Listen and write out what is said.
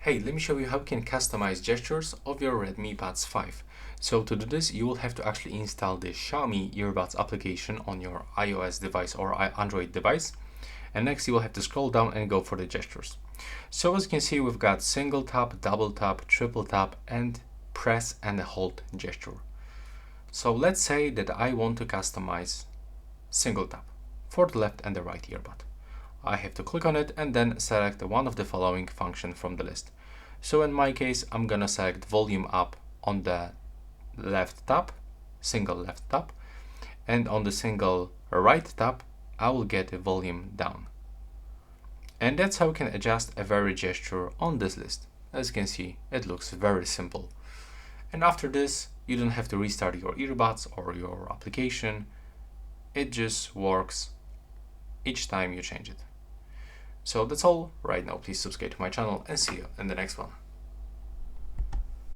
Hey, let me show you how you can customize gestures of your Redmi Buds 5. So to do this, you will have to actually install the Xiaomi earbuds application on your iOS device or Android device. And next you will have to scroll down and go for the gestures. So as you can see, we've got single tap, double tap, triple tap, and press and hold gesture. So let's say that I want to customize single tap for the left and the right earbud. I have to click on it and then select one of the following functions from the list. So in my case, I'm gonna select volume up on the left tap, single left tap, and on the single right tap, I will get a volume down. And that's how you can adjust a vary gesture on this list. As you can see, it looks very simple. And after this, you don't have to restart your earbuds or your application. It just works each time you change it. So that's all right now. Please subscribe to my channel and see you in the next one.